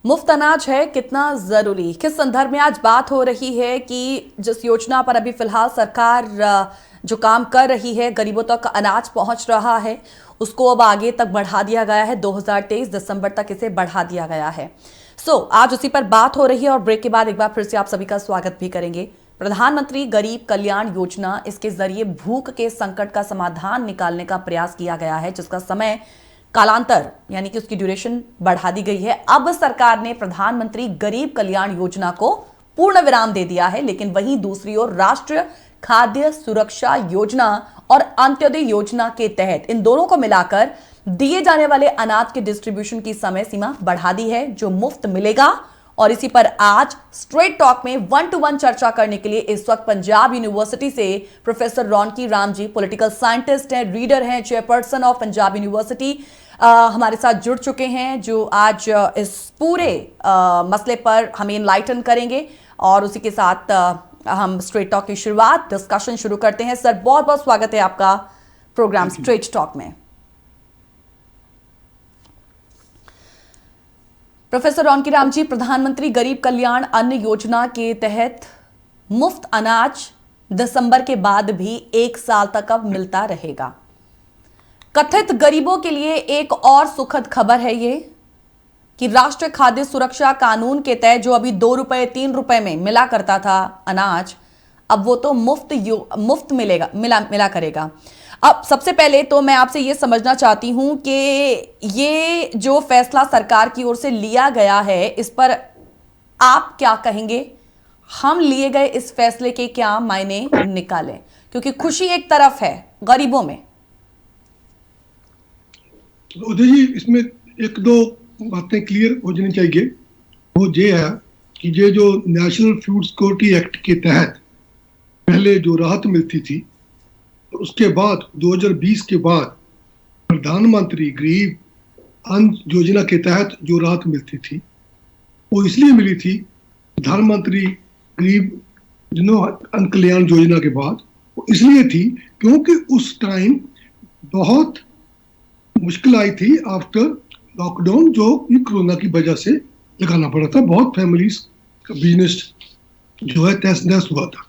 मुफ्त अनाज है कितना जरूरी, किस संदर्भ में आज बात हो रही है कि जिस योजना पर अभी फिलहाल सरकार जो काम कर रही है, गरीबों तक अनाज पहुंच रहा है, उसको अब आगे तक बढ़ा दिया गया है। 2023 दिसंबर तक इसे बढ़ा दिया गया है। आज उसी पर बात हो रही है और ब्रेक के बाद एक बार फिर से आप सभी का स्वागत भी करेंगे। प्रधानमंत्री गरीब कल्याण योजना, इसके जरिए भूख के संकट का समाधान निकालने का प्रयास किया गया है, जिसका समय कालांतर यानी कि उसकी ड्यूरेशन बढ़ा दी गई है। अब सरकार ने प्रधानमंत्री गरीब कल्याण योजना को पूर्ण विराम दे दिया है, लेकिन वहीं दूसरी ओर राष्ट्रीय खाद्य सुरक्षा योजना और अंत्योदय योजना के तहत इन दोनों को मिलाकर दिए जाने वाले अनाज के डिस्ट्रीब्यूशन की समय सीमा बढ़ा दी है, जो मुफ्त मिलेगा। और इसी पर आज स्ट्रेट टॉक में 1-to-1 चर्चा करने के लिए इस वक्त पंजाब यूनिवर्सिटी से professor Raunaki Ram ji, political scientist हैं, रीडर हैं, चेयरपर्सन ऑफ पंजाब यूनिवर्सिटी, हमारे साथ जुड़ चुके हैं, जो आज इस पूरे मसले पर हमें इनलाइटन करेंगे। और उसी के साथ हम स्ट्रेट टॉक की शुरुआत, डिस्कशन शुरू करते हैं। सर, बहुत बहुत स्वागत है आपका प्रोग्राम स्ट्रेट टॉक में। प्रोफेसर रौनकी राम जी, प्रधानमंत्री गरीब कल्याण अन्न योजना के तहत मुफ्त अनाज दिसंबर के बाद भी 1 साल तक अब मिलता रहेगा। कथित गरीबों के लिए एक और सुखद खबर है ये कि राष्ट्रीय खाद्य सुरक्षा कानून के तहत जो अभी 2 रुपए 3 रुपए में मिला करता था अनाज, अब वो तो मुफ्त मिला करेगा। अब सबसे पहले तो मैं आपसे ये समझना चाहती हूं कि ये जो फैसला सरकार की ओर से लिया गया है, इस पर आप क्या कहेंगे? हम लिए गए इस फैसले के क्या मायने निकालें, क्योंकि खुशी एक तरफ है गरीबों में। उदय जी, इसमें एक दो बातें क्लियर हो जानी चाहिए। वो ये है कि ये जो नेशनल फूड सिक्योरिटी एक्ट के तहत पहले जो राहत मिलती थी, तो उसके बाद 2020 के बाद प्रधानमंत्री गरीब अन्न योजना के तहत जो राहत मिलती थी, वो इसलिए मिली थी प्रधानमंत्री गरीब अन्न कल्याण योजना के बाद, वो इसलिए थी क्योंकि उस टाइम बहुत मुश्किल आई थी आफ्टर लॉकडाउन, जो ये कोरोना की वजह से लगाना पड़ा था। बहुत फैमिलीज का बिजनेस जो है तहस नहस हुआ था,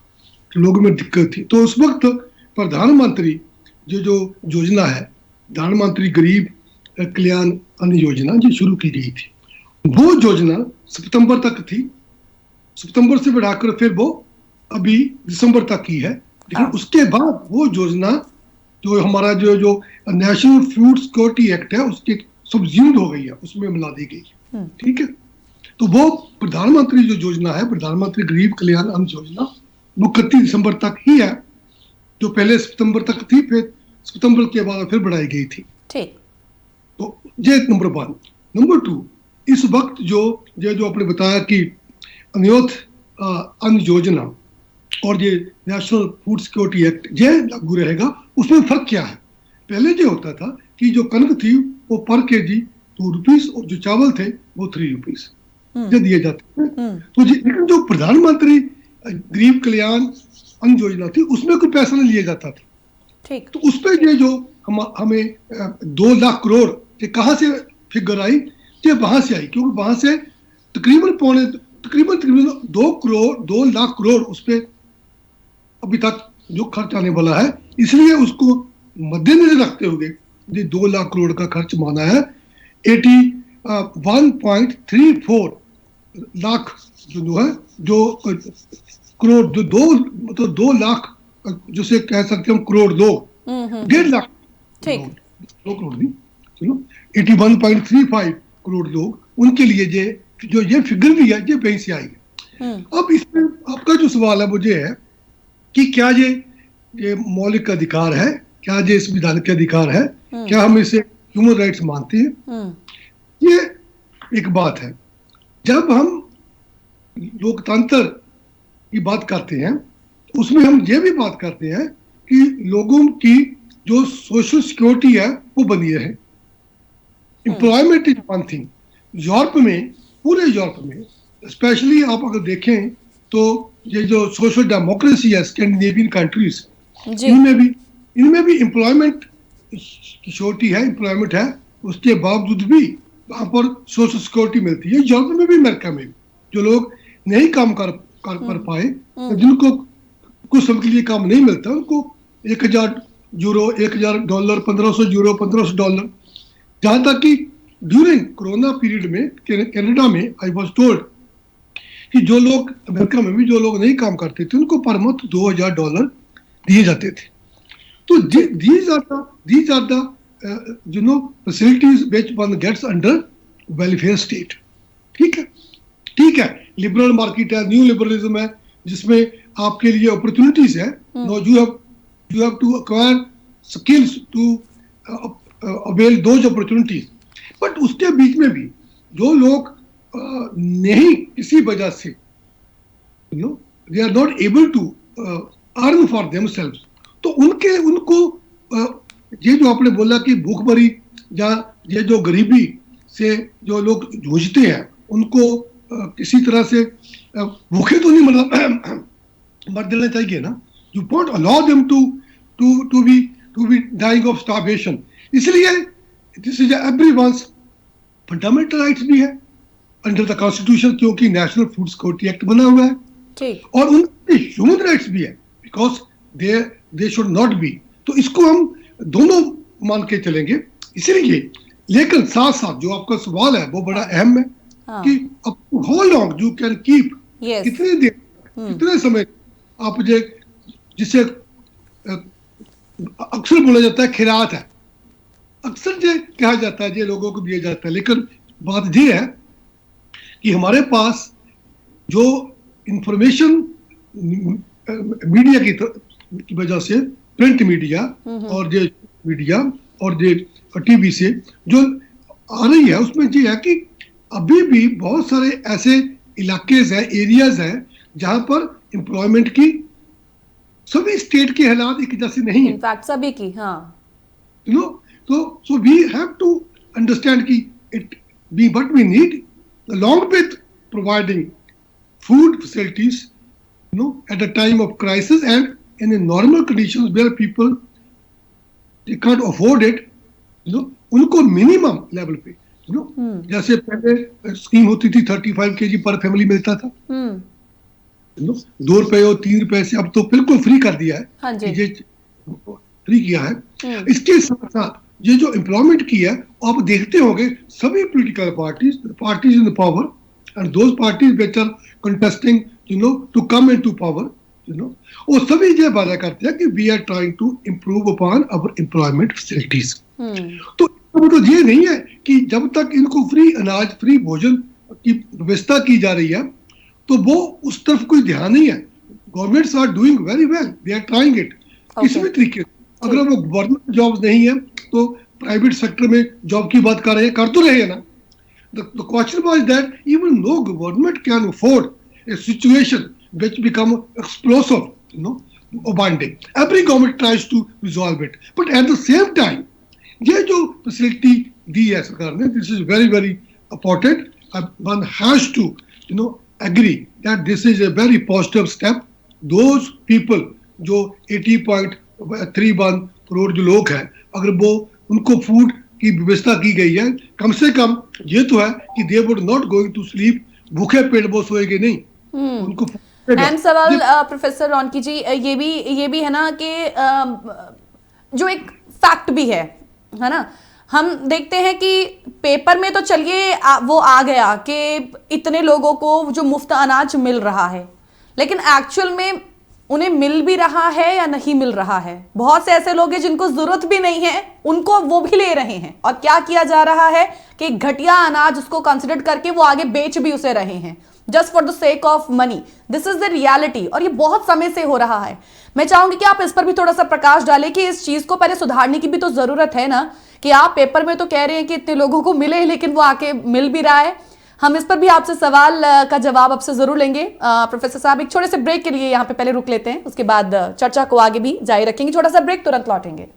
लोगों में दिक्कत थी। तो उस वक्त प्रधानमंत्री जो योजना है, प्रधानमंत्री गरीब कल्याण अन्न योजना, जो शुरू की गई थी, वो योजना सितंबर तक थी। सितंबर से बढ़ाकर फिर वो अभी दिसंबर तक की है। लेकिन उसके बाद वो योजना जो हमारा जो नेशनल फूड सिक्योरिटी एक्ट है, उसके सब्ज्यूम्ड हो गई है, उसमें मिला दी गई। ठीक है, तो वो प्रधानमंत्री जो योजना है, प्रधानमंत्री गरीब कल्याण अन्न योजना, वो 31 दिसंबर तक ही है, जो पहले सितंबर तक थी, फिर सितंबर के बाद फिर बढ़ाई गई थी। ठीक, तो ये नंबर 1। नंबर 2, इस वक्त जो आपने बताया कि अन्न योजना और ये नेशनल फूड सिक्योरिटी एक्ट ये लागू रहेगा, उसमें फर्क क्या है? पहले जो होता था कि जो कनक थी वो पर केजी 2 रुपीज और जो चावल थे वो 3 रुपीज ये दिए जाते थे। तो लेकिन जो प्रधानमंत्री गरीब कल्याण अन्न योजना थी, उसमें कोई पैसा नहीं लिया जाता था। ठीक, तो उस पर ये जो हमें 2 लाख करोड़ ये कहाँ से फिगर आई? ये वहां से आई, क्योंकि वहां से तकरीबन 2 लाख करोड़ उस पर अभी तक जो खर्च आने वाला है, इसलिए उसको मद्देनजर रखते हुए ये 2 लाख करोड़ का खर्च माना है। 81.34 लाख जो है, जो करोड़, जो 2 लाख, जिसे कह सकते हम करोड़ 1.5 लाख, ठीक, 2 करोड़ नहीं, चलो 81.35 करोड़ लोग, उनके लिए ये फिगर भी है, ये वहीं से आई है। अब इसमें आपका जो सवाल है वो ये है कि क्या ये मौलिक अधिकार है, क्या ये संविधानिक अधिकार है, क्या हम इसे ह्यूमन राइट्स मानते हैं? ये एक बात है। जब हम लोकतंत्र की बात करते हैं, उसमें हम ये भी बात करते हैं कि लोगों की जो सोशल सिक्योरिटी है वो बनी रहे। Employment is one thing. Europe में, पूरे यूरोप में स्पेशली आप अगर देखें तो ये जो सोशल डेमोक्रेसी है, स्कैंडिनेवियन कंट्रीज, इनमें भी एम्प्लॉयमेंट सिक्योरिटी है, एम्प्लॉयमेंट है। उसके बावजूद भी वहां पर सोशल सिक्योरिटी मिलती है। यूरोप में भी, अमेरिका में भी, जो लोग नहीं काम कर पाए, जिनको कुछ समय के लिए काम नहीं मिलता, उनको 1,000 यूरो, $1,000, $1,500, $1,500। जहां तक कि ड्यूरिंग कोरोना पीरियड में कनाडा में आई वॉज टोल्ड कि जो लोग अमेरिका में भी जो लोग नहीं काम करते थे, उनको पर मंथ $2,000 दिए जाते थे। तो these are the facilities which one gets under welfare state। ठीक है, ठीक है। लिबरल मार्केट है, न्यू लिबरलिज्म है, जिसमें आपके लिए अपॉर्चुनिटीज है। No, you have to acquire skills to avail those opportunities. But उसके बीच में भी जो लोग नहीं किसी वजह से they are not able to earn for themselves, तो उनको ये जो आपने बोला कि भूखमरी या ये जो गरीबी से जो लोग जूझते हैं, उनको किसी तरह से भूखे तो नहीं मर देना चाहिए ना। You don't allow them to be dying of starvation. इसलिए this is everyone's fundamental rights भी है अंडर द कॉन्स्टिट्यूशन, क्योंकि नेशनल फूड सिक्योरिटी एक्ट बना हुआ है, और उनके ह्यूमन राइट्स भी है, because they should not be. तो इसको हम दोनों मान के चलेंगे। इसलिए, लेकिन साथ साथ जो आपका सवाल है वो बड़ा अहम है कि how long you can keep, कितने देर, कितने समय आप जिसे अक्सर बोला जाता है खिरात है, अक्सर जो कहा जाता है, ये लोगों को दिया जाता है। लेकिन बात ये है कि हमारे पास जो इंफॉर्मेशन मीडिया की वजह से, प्रिंट मीडिया और जो मीडिया और जो टीवी से जो आ रही है, उसमें ये है कि अभी भी बहुत सारे ऐसे इलाकेज हैं, एरियाज हैं, जहां पर एम्प्लॉयमेंट की सभी स्टेट के हालात एक जैसे नहीं है, इनफैक्ट सभी की, हाँ, so we have to understand कि what we need along with providing food facilities at a time of crisis and in a normal conditions where people they can't afford it, उनको मिनिमम लेवल पे जैसे पहले scheme होती थी 35 kg पर family मिलता था, ₹2 और ₹3 से अब तो बिल्कुल फ्री कर दिया है। हाँ जी। ये फ्री किया है। इसके साथ साथ ये जो एम्प्लॉयमेंट की है, आप देखते होंगे सभी political parties in power and those parties which are contesting to come into power, वो सभी ये वादा करते हैं कि we are trying to improve upon our employment facilities. तो मतलब ये नहीं है कि जब तक इनको फ्री अनाज, फ्री भोजन की व्यवस्था की जा रही है, तो वो उस तरफ कोई ध्यान नहीं है। Governments are doing very well, they are trying it किसी भी तरीके से। अगर वो गवर्नमेंट जॉब नहीं है तो प्राइवेट सेक्टर में जॉब की बात कर रहे हैं, कर तो रहे हैं ना। The question was that even no government can afford a situation which become explosive, one day. Every government tries to resolve it, but at the same time, ये जो facility दी है सरकार ने, this is very very important. One has to, agree that this is a very positive step. Those people जो 80.31 करोड़ जो लोग हैं, अगर वो उनको फूड की व्यवस्था की गई है, कम से कम ये तो है कि they would not going to sleep, भूखे पेट वो सोएंगे नहीं। उनको एंड सवाल प्रोफेसर रॉनकी जी, ये भी है ना कि जो एक फैक्ट भी है ना, हम देखते हैं कि पेपर में तो चलिए वो आ गया कि इतने लोगों को जो मुफ्त अनाज मिल रहा है, लेकिन एक्चुअल में उन्हें मिल भी रहा है या नहीं मिल रहा है। बहुत से ऐसे लोग हैं जिनको जरूरत भी नहीं है, उनको वो भी ले रहे हैं, और क्या किया जा रहा है कि घटिया अनाज उसको कंसिडर करके वो आगे बेच भी उसे रहे हैं, just for the sake of money. This is the reality, और ये बहुत समय से हो रहा है। मैं चाहूंगी कि आप इस पर भी थोड़ा सा प्रकाश डालें कि इस चीज को पहले सुधारने की भी तो जरूरत है ना, कि आप पेपर में तो कह रहे हैं कि इतने लोगों को मिले, लेकिन वो आके मिल भी रहा है। हम इस पर भी आपसे सवाल का जवाब आपसे जरूर लेंगे। प्रोफेसर साहब, एक छोटे से ब्रेक के लिए यहाँ पे पहले रुक लेते हैं, उसके बाद चर्चा को आगे भी जारी रखेंगे। छोटा सा ब्रेक, तुरंत लौटेंगे।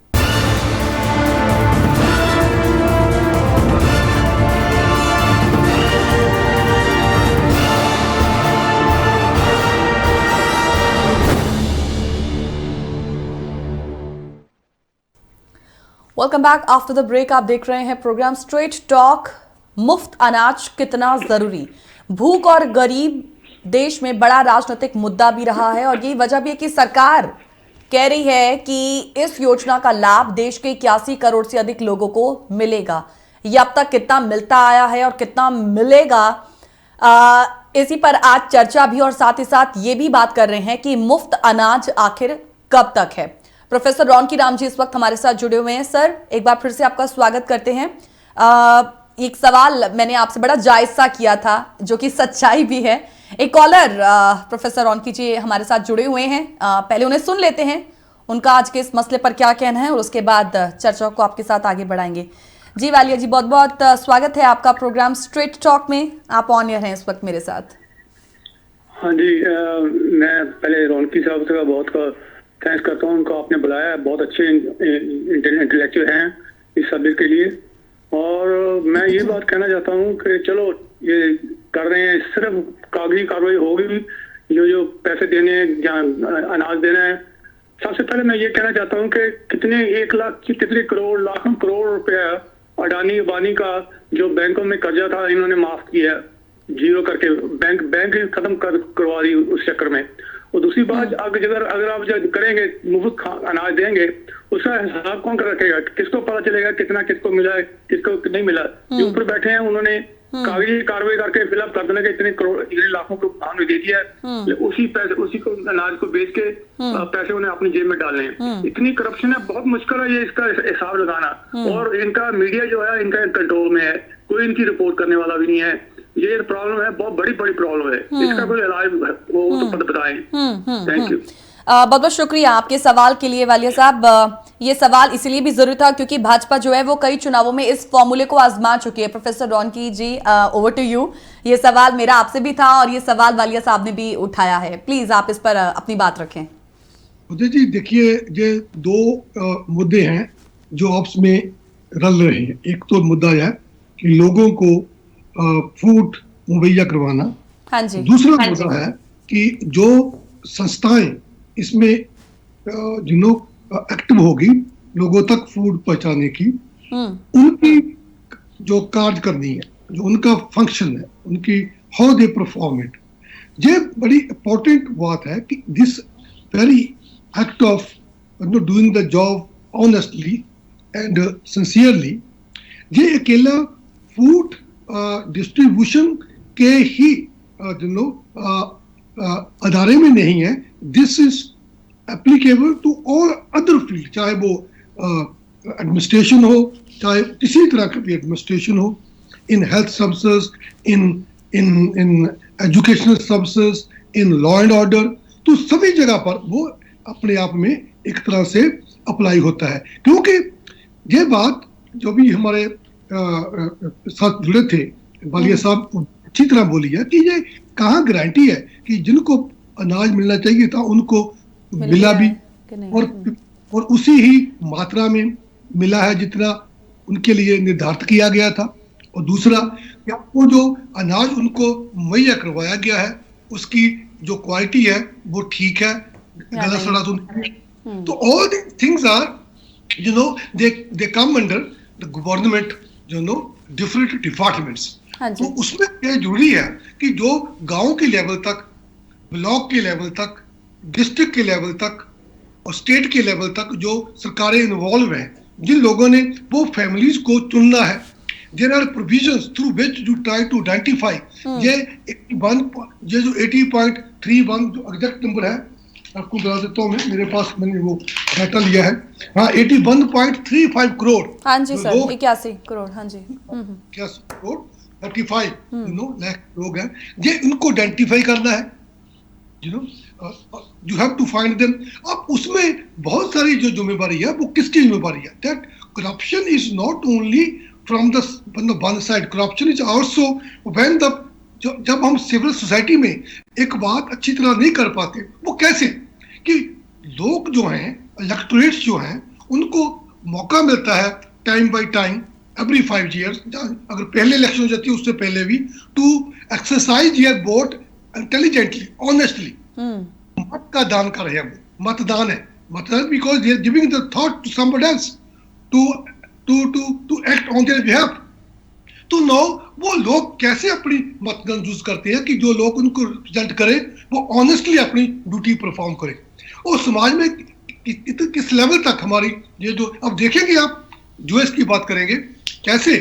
Welcome back after the break. आप देख रहे हैं प्रोग्राम स्ट्रेट टॉक मुफ्त अनाज कितना जरूरी। भूख और गरीब देश में बड़ा राजनीतिक मुद्दा भी रहा है और यही वजह भी है कि सरकार कह रही है कि इस योजना का लाभ देश के 81 करोड़ से अधिक लोगों को मिलेगा। ये अब तक कितना मिलता आया है और कितना मिलेगा, इसी पर आज चर्चा भी, और साथ ही साथ ये भी बात कर रहे हैं कि मुफ्त अनाज आखिर कब तक है। प्रोफेसर रौनकी राम जी इस वक्त हमारे साथ जुड़े हुए हैं। सर, एक बार फिर से आपका स्वागत करते हैं। एक सवाल मैंने आपसे बड़ा जायज सा किया था, जो कि सच्चाई भी है। एक कॉलर प्रोफेसर रौनकी जी हमारे साथ जुड़े हुए हैं, पहले उन्हें सुन लेते हैं, उनका आज के इस मसले पर क्या कहना है, और उसके बाद चर्चा को आपके साथ आगे बढ़ाएंगे। जी वालिया जी, बहुत बहुत स्वागत है आपका प्रोग्राम स्ट्रेट टॉक में। आप ऑन एयर हैं इस वक्त मेरे साथ। हाँ जी, मैं पहले रौनकी साहब का बहुत थैंक्स करता हूँ, उनको आपने बुलाया, बहुत अच्छे इंटेलेक्चुअल हैं इस सब्जेक्ट के लिए। और मैं ये बात कहना चाहता हूँ कि चलो ये कर रहे हैं, सिर्फ कागजी कार्रवाई होगी, जो पैसे देने हैं, जहाँ अनाज देना है। सबसे पहले मैं ये कहना चाहता हूँ कि कितने 1 लाख की कितने करोड़, लाखों करोड़ रुपया अडानी अबानी का जो बैंकों में कर्जा था, इन्होंने माफ किया, जीरो करके बैंक खत्म करवा दी उस चक्कर में। और दूसरी बात, अगर आप जब करेंगे, मुफ्त अनाज देंगे, उसका हिसाब कौन कर रखेगा? किसको पता चलेगा कितना किसको मिला है, किसको नहीं मिला? जो ऊपर बैठे हैं उन्होंने कागजी कार्रवाई करके फिलअप कर देना कि इतने करोड़, इतने लाखों को हमने दे दिया है, उसी को अनाज को बेच के पैसे उन्हें अपनी जेब में डालने हैं। इतनी करप्शन है, बहुत मुश्किल है ये इसका हिसाब लगाना। और इनका मीडिया जो है इनका कंट्रोल में है, कोई इनकी रिपोर्ट करने वाला भी नहीं है। ये प्रॉब्लम है, बहुत बड़ी प्रॉब्लम है, इसका कोई इलाज वो तो बताएं। Thank you. बहुत बहुत शुक्रिया आपके सवाल के लिए वालिया साहब। ये सवाल इसलिए भी जरूरी था क्योंकि भाजपा जो है वो कई चुनावों में इस फॉर्मूले को आजमा चुकी है। Professor Raunaki ji, over to you. ये सवाल मेरा आपसे भी था और ये सवाल वालिया साहब ने भी उठाया है, प्लीज आप इस पर अपनी बात रखें। उदय जी, देखिए, ये दो मुद्दे हैं जो आपस में रल रहे हैं। एक तो मुद्दा है कि लोगों को फूड मुहैया करवाना। हाँ जी। दूसरा मुद्दा है कि जो संस्थाएं इसमें एक्टिव होगी लोगों तक फूड पहुंचाने की, उनकी जो कार्य करनी है, जो उनका फंक्शन है, उनकी हाउ दे परफॉर्म इट, ये बड़ी इंपॉर्टेंट बात है कि this very act of doing the job honestly and sincerely, ये अकेला फूड डिस्ट्रीब्यूशन के ही अदारे में नहीं है। This is applicable to all other field, चाहे वो एडमिनिस्ट्रेशन हो, चाहे किसी तरह का भी एडमिनिस्ट्रेशन हो, in health services, in educational services, in law and order, तो सभी जगह पर वो अपने आप में एक तरह से अप्लाई होता है। क्योंकि ये बात जो भी हमारे साथ जुड़े थे, वालिया साहब अच्छी तरह बोली है कि ये कहाँ गारंटी है कि जिनको अनाज मिलना चाहिए था उनको मिला भी, और उसी ही मात्रा में मिला है जितना उनके लिए निर्धारित किया गया था। और दूसरा, वो जो अनाज उनको मुहैया करवाया गया है उसकी जो क्वालिटी है वो ठीक है, गला सड़ा तो नहीं। तो all the things are they come under the government, different departments. तो उसमें यह जरूरी है कि जो गांव के लेवल तक, ब्लॉक के लेवल तक, डिस्ट्रिक्ट के लेवल तक और स्टेट के लेवल तक जो सरकारें इन्वॉल्व हैं, जिन लोगों ने वो फैमिलीज को चुनना है, there are provisions through which you try to identify. ये जो 80.31 जो एग्जैक्ट नंबर है, आपको बता देता हूँ मैं, मेरे पास मैंने वो डाटा लिया है। हाँ, 81.35 करोड़। हाँ जी सर, 81 करोड़। हाँ जी, 81 करोड़ 35 लाख लोग हैं, ये उनको आइडेंटिफाई करना है। You have to find them. अब उसमें बहुत सारी जो जिम्मेवारी है वो किसकी जिम्मेवारी है? That corruption is not only from the one side, corruption is also when the, जब हम सिविल सोसाइटी में एक बात अच्छी तरह नहीं कर पाते, वो कैसे कि लोग जो हैं, इलेक्टोरेट्स जो हैं, उनको मौका मिलता है time by time, every 5 years, अगर पहले इलेक्शन हो जाती है उससे पहले भी, to exercise your vote intelligently, honestly. मत का दान कर रहे हैं, मतदान है, मतदान because they are giving the thought to somebody else to act on their behalf. तो नो वो लोग कैसे अपनी मत यूज करते हैं कि जो लोग उनको रिप्रेजेंट करें वो ऑनेस्टली अपनी ड्यूटी परफॉर्म करें। और समाज में किस लेवल तक हमारी ये जो अब देखेंगे आप यूएस की बात करेंगे कैसे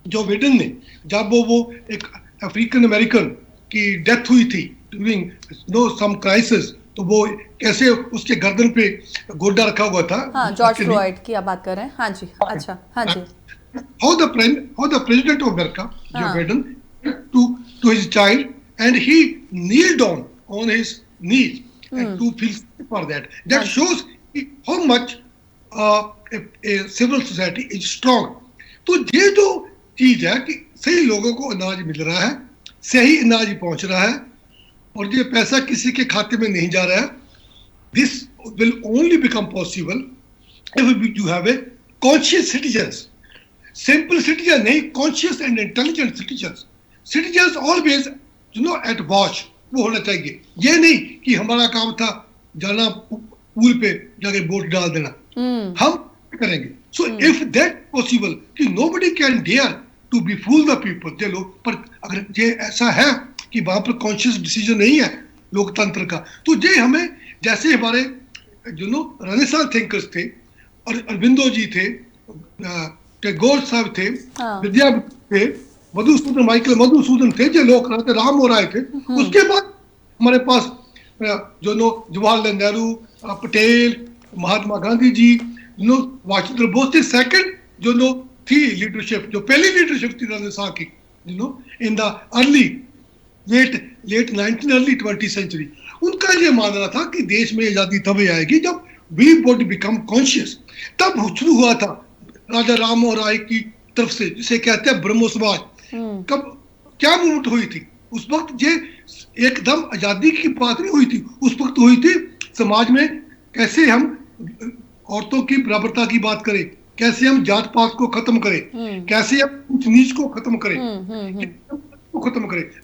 जो बिडेन ने जब वो एक अफ्रीकन अमेरिकन की डेथ हुई थी ड्यूरिंग नो सम क्राइसिस, तो वो कैसे उसके गर्दन पे गोड्डा रखा हुआ था। हाँ, जॉर्ज फ्लॉयड की आप बात कर रहे हैं। हाँ जी, अच्छा, हाँ जी। How the president of America, Joe Biden, to his child, and he kneeled on his knees and to feel for that. That shows how much a civil society is strong. तो ये जो चीज है कि सही लोगों को अनाज मिल रहा है, सही अनाज पहुंच रहा है और ये पैसा किसी के खाते में नहीं जा रहा है, this will only become possible if you have a conscious citizens. Simple citizen नहीं, conscious and intelligent citizens. Citizens always at watch वो होना चाहिए। ये नहीं कि हमारा काम था जाना पूल पे जाके वोट डाल देना, हम करेंगे। So if that possible कि nobody can dare to befool the people, ये लोग, पर अगर ये ऐसा है कि वहां पर कॉन्शियस डिसीजन नहीं है लोकतंत्र का, तो ये हमें जैसे हमारे रेनेसांस थिंकर्स थे और अरविंदो जी थे, टैगोर साहब थे, विद्यापति थे, मधुसूदन थे, जो लोग राम हो रहे थे। उसके बाद हमारे पास जवाहरलाल नेहरू, पटेल, महात्मा गांधी जी, वाशिंगटन बोस थे। सेकंड थी लीडरशिप, जो पहली लीडरशिप थी रेनेसांस की in the early late 19 early 20th century, उनका ये मानना था कि देश में आजादी तब आएगी जब वी वुड बिकम कॉन्शियस। तब शुरू हुआ था राजा राम मोहन राय की तरफ से, जिसे कहते हैं ब्रह्मो समाज। कब क्या मूवमेंट हुई थी उस वक्त, ये एकदम आजादी की बात नहीं हुई थी, उस वक्त हुई थी समाज में कैसे हम औरतों की बराबरता की बात करें, कैसे हम जात पात को खत्म करें, कैसे हम ऊंच नीच को खत्म करें,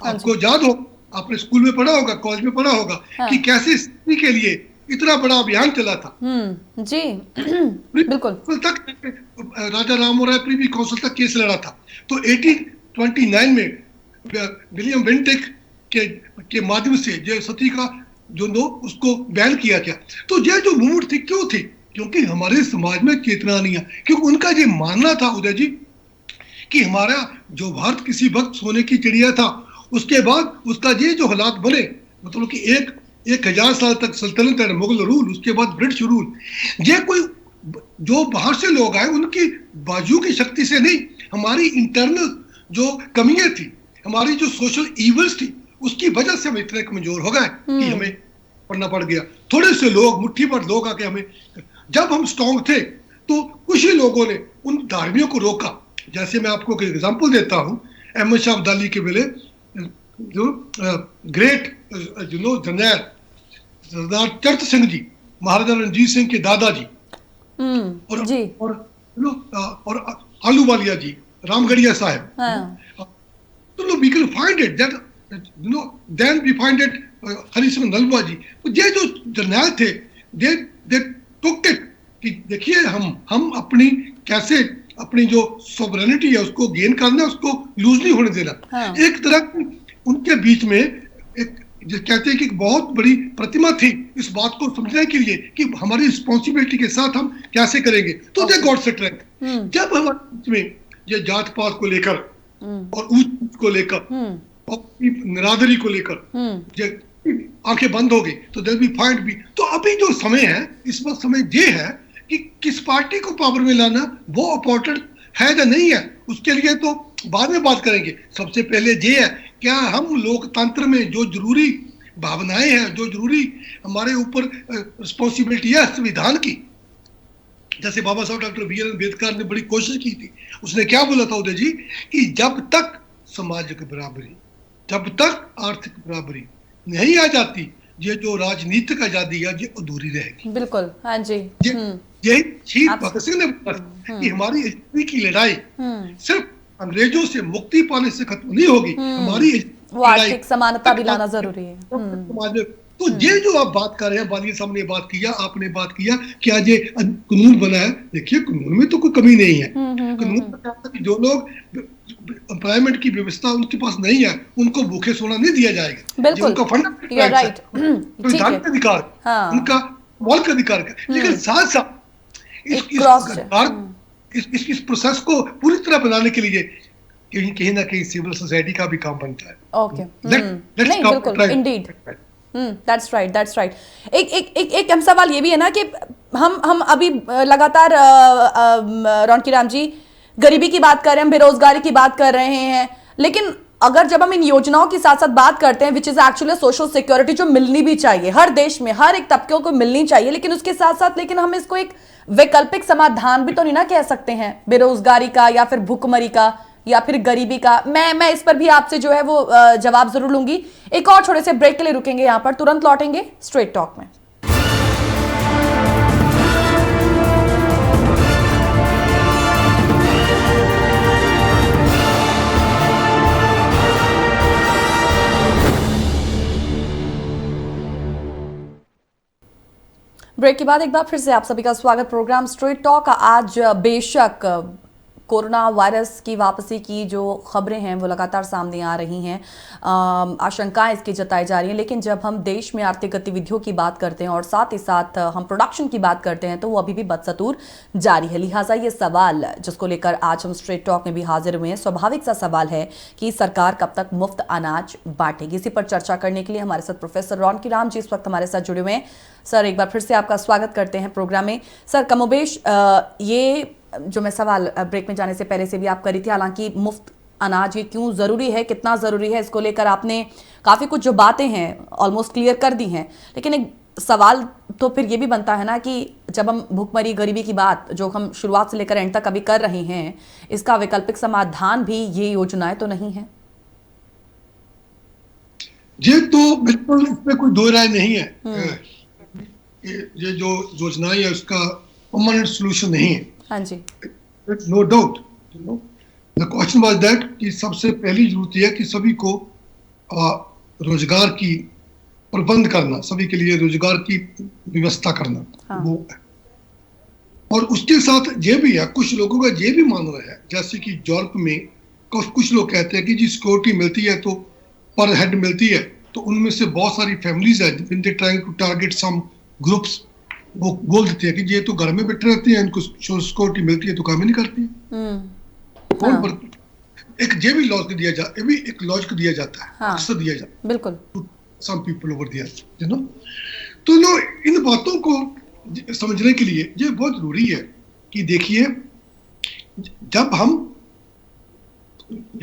आपको याद हो, आपने स्कूल में पढ़ा होगा, कॉलेज में पढ़ा होगा कि कैसे स्त्री के लिए इतना बड़ा अभियान चला था। जी बिल्कुल। तक राजा राम मोहन राय प्रीवी काउंसिल तक केस लड़ा था। तो 1829 में विलियम बेंटिक के माध्यम से जो सती का उसको बैन किया गया। तो ये जो मूवमेंट थी क्यों थी? क्योंकि हमारे समाज में चेतना नहीं है, क्योंकि उनका ये मानना था उदय जी कि हमारा जो भारत किसी वक्त सोने की चिड़िया था, उसके बाद उसका ये जो हालात बने, मतलब कि 1000 साल तक सल्तनत है, मुगल रूल, उसके बाद ब्रिटिश रूल, ये कोई जो बाहर से लोग आए उनकी बाजू की शक्ति से नहीं, हमारी इंटरनल जो कमियां थी, हमारी जो सोशल इवल्स थी, उसकी वजह से हम इतने कमजोर हो गए कि हमें पढ़ना पड़ गया। थोड़े से लोग, मुट्ठी भर लोग आके हमें, जब हम स्ट्रॉन्ग थे तो कुछ ही लोगों ने उन धार्मियों को रोका। जैसे मैं आपको एक एग्जांपल देता हूं, अहमद शाह अब्दाली के वेले जो ग्रेट जनरल सरदार चरत सिंह जी, महाराजा रणजीत सिंह के दादाजी, और आलूवालिया जी, रामगढ़िया साहब, तो we can find it that then we find it Hari Singh Nalwa ji, ये जो जर्नैल थे, दे टुक इट कि देखिए हम अपनी कैसे अपनी जो सोवरेनिटी है उसको गेन करना है, उसको लूज नहीं होने देना। एक तरह उनके बीच में एक कहते हैं कि बहुत बड़ी प्रतिमा थी इस बात को समझने के लिए कि हमारी रिस्पॉन्सिबिलिटी के साथ हम कैसे करेंगे। तो दे गॉट स्ट्रेंथ। जब हमारे बीच में ये जात पात को लेकर और ऊंच को लेकर और निरादरी को लेकर आंखें बंद हो गई, तो देयर बी फाइंड बी। तो अभी जो समय है, इस वक्त समय ये है कि किस पार्टी को पावर में लाना वो इम्पोर्टेंट है या नहीं है, उसके लिए तो बाद में बात करेंगे। सबसे पहले ये है क्या हम लोकतंत्र में जो जरूरी भावनाएं हैं, जो जरूरी हमारे ऊपर रिस्पॉन्सिबिलिटी है संविधान की, जैसे बाबा साहब डॉक्टर बी आर अम्बेडकर ने बड़ी कोशिश की थी। उसने क्या बोला था उदय जी कि जब तक सामाजिक बराबरी, जब तक आर्थिक बराबरी नहीं आ जाती, ये जो राजनीतिक आजादी है ये अधूरी रहेगी। बिल्कुल, हाँ जी। यही शहीद भगत सिंह ने बोला कि हमारी आजादी की लड़ाई सिर्फ अंग्रेजों से मुक्ति पाने से खत्म नहीं होगी, हमारी वो आर्थिक समानता भी लाना जरूरी है। तो ये जो आप बात कर रहे हैं, बालिया साहब ने बात किया, आपने बात किया, क्या ये कानून बना है? देखिए कानून में तो कोई कमी नहीं है। कानून जो लोग एम्प्लॉयमेंट की व्यवस्था उनके पास नहीं है, उनको भूखे सोना नहीं दिया जाएगा। बिल्कुल, उनका फंडामेंटल you're right. ठीक है, संवैधानिक अधिकार, हाँ। उनका मौलिक अधिकार का, लेकिन साथ साथ इस प्रोसेस को पूरी तरह बनाने के लिए कहीं ना कहीं सिविल सोसाइटी का भी काम बनता है। ओके, नहीं बिल्कुल, इंडीड, दैट्स राइट। एक हम सवाल ये भी है ना कि हम अभी लगातार रौनकी राम जी गरीबी की बात कर रहे हैं, हम बेरोजगारी की बात कर रहे हैं, लेकिन अगर जब हम इन योजनाओं की साथ साथ बात करते हैं which is actually social security जो मिलनी भी चाहिए हर देश में, हर एक तबके को मिलनी चाहिए, लेकिन उसके साथ साथ लेकिन हम इसको एक वैकल्पिक समाधान भी तो नहीं ना कह सकते हैं बेरोजगारी का या फिर भुखमरी का या फिर गरीबी का। मैं इस पर भी आपसे जो है वो जवाब जरूर लूंगी। एक और छोटे से ब्रेक के लिए रुकेंगे, यहां पर तुरंत लौटेंगे स्ट्रेट टॉक में। ब्रेक के बाद एक बार फिर से आप सभी का स्वागत प्रोग्राम स्ट्रेट टॉक। आज बेशक कोरोना वायरस की वापसी की जो खबरें हैं वो लगातार सामने आ रही हैं, आशंकाएं इसकी जताई जा रही हैं, लेकिन जब हम देश में आर्थिक गतिविधियों की बात करते हैं और साथ ही साथ हम प्रोडक्शन की बात करते हैं तो वो अभी भी बदस्तूर जारी है। लिहाजा ये सवाल जिसको लेकर आज हम स्ट्रेट टॉक में भी हाजिर हुए हैं, स्वाभाविक सा सवाल है कि सरकार कब तक मुफ्त अनाज बांटेगी। इसी पर चर्चा करने के लिए हमारे साथ प्रोफेसर रौनकी राम जी इस वक्त हमारे साथ जुड़े हुए हैं। सर, एक बार फिर से आपका स्वागत करते हैं प्रोग्राम में। सर, कमोबेश ये जो मैं सवाल ब्रेक में जाने से पहले से भी आप करी थी, हालांकि मुफ्त अनाज ये क्यों ज़रूरी है, कितना ज़रूरी है, इसको लेकर आपने काफ़ी कुछ जो बातें हैं ऑलमोस्ट क्लियर कर दी हैं, लेकिन एक सवाल तो फिर ये भी बनता है ना कि जब हम भुखमरी गरीबी की बात जो हम शुरुआत से लेकर एंड तक अभी कर रहे हैं, इसका वैकल्पिक समाधान भी ये योजनाएं तो नहीं है? ये तो बिल्कुल इसमें कोई दो राय नहीं है। ये जो योजनाएं है उसका परमानेंट सोल्यूशन नहीं है। हाँ जी, no doubt. The question was that कि सबसे पहली जरूरत यह है कि सभी को रोजगार की प्रबंध करना, सभी के लिए रोजगार की व्यवस्था करना। हाँ। वो है। और उसके साथ ये भी है, कुछ लोगों का ये भी मानना है, जैसे कि यूरोप में कुछ लोग कहते हैं कि जी सिक्योरिटी मिलती है तो पर हेड मिलती है, तो उनमें से बहुत सारी फैमिलीज है when they trying to target some groups, वो बोल देते हैं कि ये तो घर में बैठे रहते हैं, इनको सिक्योरिटी मिलती है तो काम ही नहीं करती है। कौन पर एक ये भी लॉजिक दिया जाता है, ये भी एक लॉजिक दिया जाता है, अक्सर दिया जाता है बिल्कुल some people over there, you know. तो लो, इन बातों को समझने के लिए ये बहुत जरूरी है कि देखिए, जब हम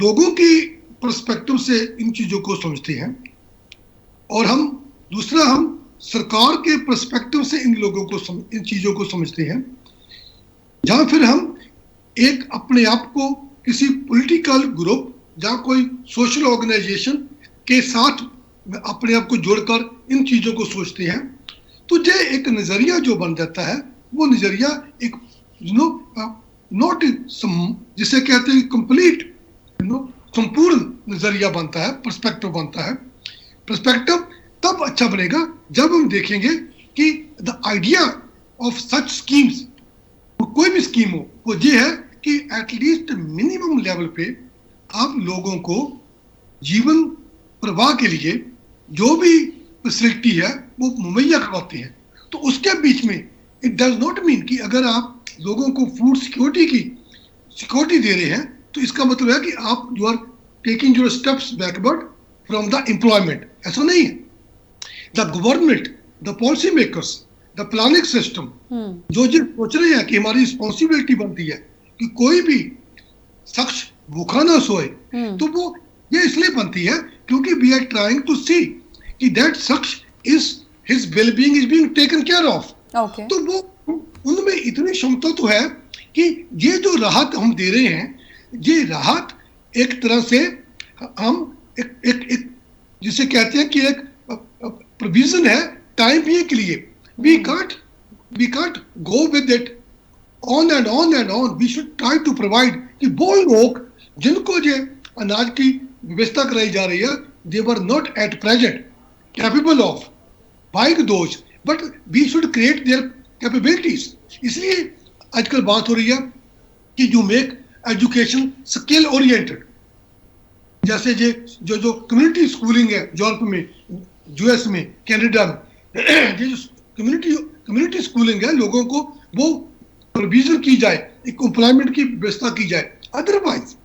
लोगों की पर्सपेक्टिव से इन चीजों को समझते हैं और हम सरकार के पर्सपेक्टिव से इन चीजों को समझते हैं, या फिर हम एक अपने आप को किसी पॉलिटिकल ग्रुप या कोई सोशल ऑर्गेनाइजेशन के साथ अपने आप को जोड़कर इन चीजों को सोचते हैं, तो ये एक नजरिया जो बन जाता है, वो नजरिया एक नॉट जिसे कहते हैं कंप्लीट संपूर्ण नजरिया बनता है, पर्सपेक्टिव बनता है। पर्सपेक्टिव तब अच्छा बनेगा जब हम देखेंगे कि the idea of such schemes, कोई भी स्कीम हो, वो ये है कि एटलीस्ट मिनिमम लेवल पे आप लोगों को जीवन प्रवाह के लिए जो भी फैसिलिटी है वो मुहैया करवाते हैं। तो उसके बीच में इट डज नॉट मीन कि अगर आप लोगों को फूड सिक्योरिटी दे रहे हैं तो इसका मतलब है कि आप you are taking your steps backward from the employment. ऐसा नहीं है। The government, the policy makers, the planning system जो सोच रहे हैं कि हमारी रिस्पॉन्सिबिलिटी बनती है कि कोई भी शख्स भूखा ना सोए, तो वो ये इसलिए बनती है क्योंकि वी आर ट्राइंग टू सी कि दैट शख्स is his well being is being taken care of. तो वो उनमें इतनी क्षमता तो है कि ये जो राहत हम दे रहे हैं, ये राहत एक तरह से हम एक जिसे कहते हैं कि एक प्रोविजन है टाइम बीइंग के लिए। We can't go with it on and on and on. We should try to provide कि वो लोग जिनको ये अनाज की व्यवस्था कराई जा रही है, they were not at present capable of buying those, but we should create their capabilities. इसलिए आजकल बात हो रही है कि you make education skill oriented, जैसे जो जो कम्युनिटी स्कूलिंग है यूरोप में, यूएस में, कनाडा में, ये जो कम्युनिटी स्कूलिंग है, लोगों को वो प्रोविजन की जाए, एक एम्प्लॉयमेंट की व्यवस्था की जाए, otherwise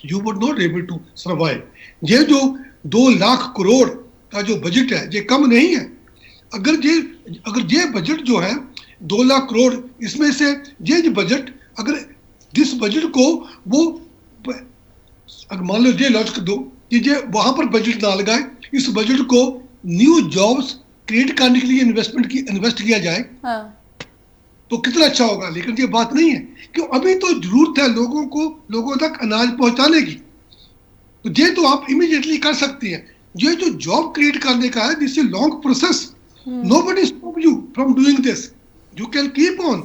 you would not able to survive. ये जो 2 लाख करोड़ का जो बजट है, ये कम नहीं है। अगर ये बजट जो है 2 लाख करोड़, इसमें से ये बजट, अगर जिस बजट को वो, अगर मान लो ये लॉजिक दो कि ये वहां पर बजट ना लगाए, इस बजट को न्यू जॉब्स क्रिएट करने के लिए इन्वेस्ट किया जाए, हाँ। तो कितना अच्छा होगा। लेकिन ये बात नहीं है, क्यों? अभी तो जरूरत है लोगों तक अनाज पहुंचाने की, तो ये तो आप इमीडिएटली कर सकती हैं। ये जो जॉब क्रिएट करने का है, this is long process, nobody stop you from doing this, you can keep on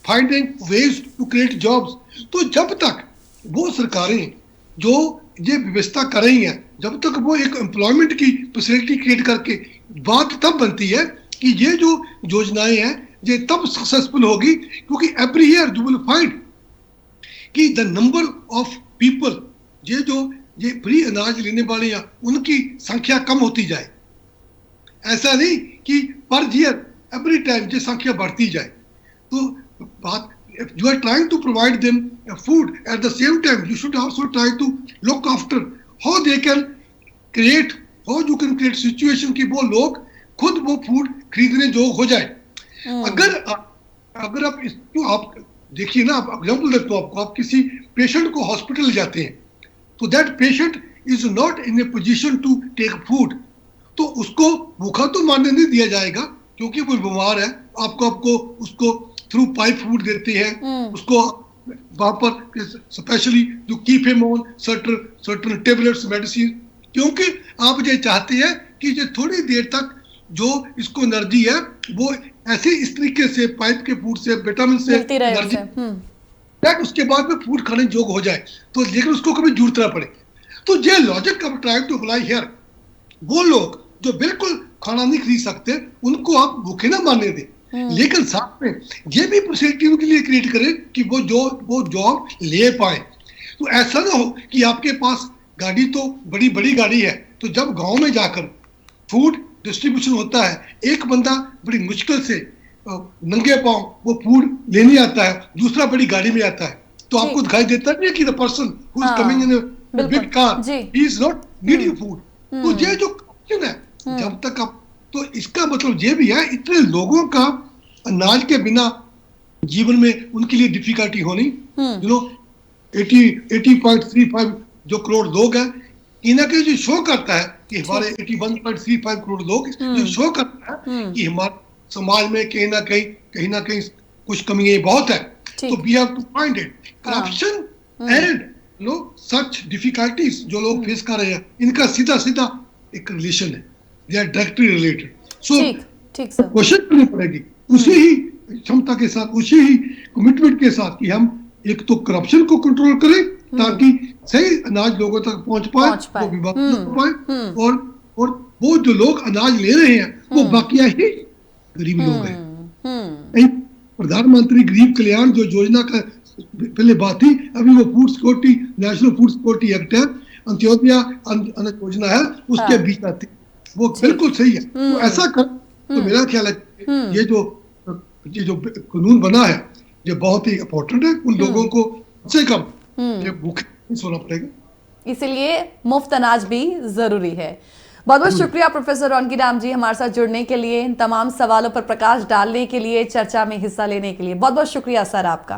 finding ways to create jobs. तो जब तक वो सरकारें जो ये व्यवस्था कर रही हैं, जब तक वो एक एम्प्लॉयमेंट की फैसिलिटी क्रिएट करके, बात तब बनती है कि ये जो योजनाएं हैं ये तब सक्सेसफुल होगी, क्योंकि every year you will find कि द नंबर ऑफ पीपल, ये फ्री अनाज लेने वाले हैं, उनकी संख्या कम होती जाए। ऐसा नहीं कि पर ईयर एवरी टाइम ये संख्या बढ़ती जाए। तो बात, if you are trying to provide them food, at the same time you should also try to look after how they can create, how you can create situation कि वो लोग खुद वो फूड खरीदने जोग हो जाए। अगर आप देखिए ना, आप एग्जांपल देता हूँ आपको, आप किसी पेशेंट को हॉस्पिटल जाते हैं, तो that patient is not in a position to take food, तो उसको भूखा तो मारने नहीं दिया जाएगा, क्योंकि वो बीमार है। आपको उसको थ्रू पाइप फूड देते हैं, उसको वहां पर specially to keep him on certain tablets, medicine, क्योंकि आप ये चाहते हैं कि ये थोड़ी देर तक जो इसको एनर्जी है वो ऐसे इस तरीके से पाइप के फूड से, विटामिन से एनर्जी, उसके बाद में फूड खाने जोग हो जाए, तो लेकिन उसको कभी जरूरत ना पड़े। तो ये लॉजिक अब ट्राई टू अप्लाई हियर। वो लोग जो बिल्कुल खाना नहीं खरीद सकते, उनको आप भूखे ना मारने दें, लेकिन साथ में ये भी फैसिलिटी उनके लिए क्रिएट करें कि वो जॉब ले पाए। तो ऐसा ना हो कि आपके पास गाड़ी तो बड़ी गाड़ी है, तो जब गांव में जाकर फूड डिस्ट्रीब्यूशन होता है, एक बंदा बड़ी मुश्किल से नंगे पांव वो फूड लेने आता है, दूसरा बड़ी गाड़ी में आता है, तो आपको दिखाई देता नहीं है कि the person who is coming in a big car he is not needing food. तो ये जो क्वेश्चन है, जब तक आप, तो इसका मतलब ये भी है, इतने लोगों का अनाज के बिना जीवन में उनके लिए डिफिकल्टी होनी। 80.35 जो करोड़ लोग हैं, इन्हें के जो शो करता है कि हमारे 81.35 करोड़ लोग जो शो करता है कि हमारे समाज में कहीं ना कहीं कुछ कमियां बहुत है। तो we have to find it, corruption and such difficulties जो लोग फेस कर रहे हैं, इनका सीधा एक रिलेशन है, they are directly related. So question करनी पड़ेगी उसी ही क्षमता के साथ, उसी ही कमिटमेंट के साथ कि हम एक तो करप्शन को कंट्रोल करें, ताकि सही अनाज लोगों तक पहुंच पाए, वो विवाद न हो पाए, और वो जो लोग अनाज ले रहे हैं वो बाकिया ही गरीब लोग हैं। प्रधानमंत्री गरीब कल्याण जो योजना का पहले बात थी, अभी वो food security, national food security act है, अंत्योदय अन्न योजना है, उसके बीच आती, वो बिल्कुल सही है। तो ऐसा कर, तो मेरा ख्याल है ये जो कानून बना है ये बहुत ही इम्पोर्टेंट है। उन लोगों को कम से कम भूखे नहीं सोना पड़ेगा, इसलिए मुफ्त अनाज भी जरूरी है। बहुत बहुत शुक्रिया प्रोफेसर रौनकी राम जी हमारे साथ जुड़ने के लिए, इन तमाम सवालों पर प्रकाश डालने के लिए, चर्चा में हिस्सा लेने के लिए बहुत बहुत शुक्रिया सर आपका।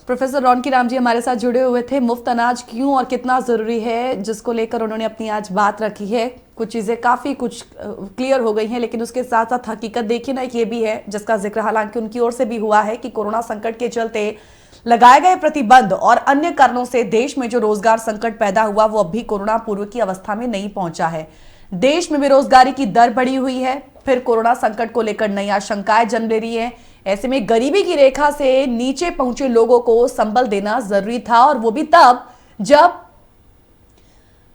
प्रोफेसर रौनकी राम जी हमारे साथ जुड़े हुए थे। मुफ्त अनाज क्यों और कितना ज़रूरी है, जिसको लेकर उन्होंने अपनी आज बात रखी है। कुछ चीज़ें काफ़ी कुछ क्लियर हो गई हैं, लेकिन उसके साथ साथ हकीकत देखिए ना, ये भी है जिसका जिक्र हालांकि उनकी ओर से भी हुआ है कि कोरोना संकट के चलते लगाए गए प्रतिबंध और अन्य कारणों से देश में जो रोजगार संकट पैदा हुआ वो अभी कोरोना पूर्व की अवस्था में नहीं पहुंचा है। देश में बेरोजगारी की दर बढ़ी हुई है, फिर कोरोना संकट को लेकर नई आशंकाएं जन्म ले रही है। ऐसे में गरीबी की रेखा से नीचे पहुंचे लोगों को संबल देना जरूरी था, और वो भी तब जब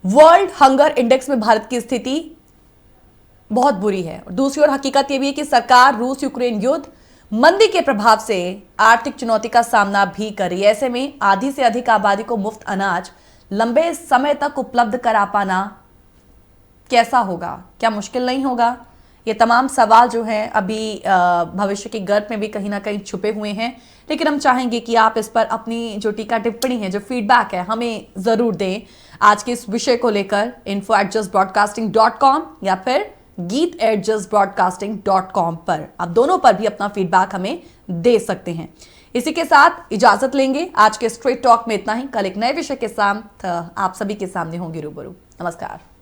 वर्ल्ड हंगर इंडेक्स में भारत की स्थिति बहुत बुरी है। दूसरी ओर हकीकत यह भी है कि सरकार रूस यूक्रेन युद्ध, मंदी के प्रभाव से आर्थिक चुनौती का सामना भी कर रही है। ऐसे में आधी से अधिक आबादी को मुफ्त अनाज लंबे समय तक उपलब्ध करा पाना कैसा होगा, क्या मुश्किल नहीं होगा? ये तमाम सवाल जो हैं अभी भविष्य के गर्भ में भी कहीं ना कहीं छुपे हुए हैं, लेकिन हम चाहेंगे कि आप इस पर अपनी जो टीका टिप्पणी है, जो फीडबैक है, हमें ज़रूर दें आज के इस विषय को लेकर info@justbroadcasting.com या फिर geet@justbroadcasting.com पर। आप दोनों पर भी अपना फीडबैक हमें दे सकते हैं। इसी के साथ इजाजत लेंगे। आज के स्ट्रेट टॉक में इतना ही। कल एक नए विषय के साथ आप सभी के सामने होंगे रूबरू। नमस्कार।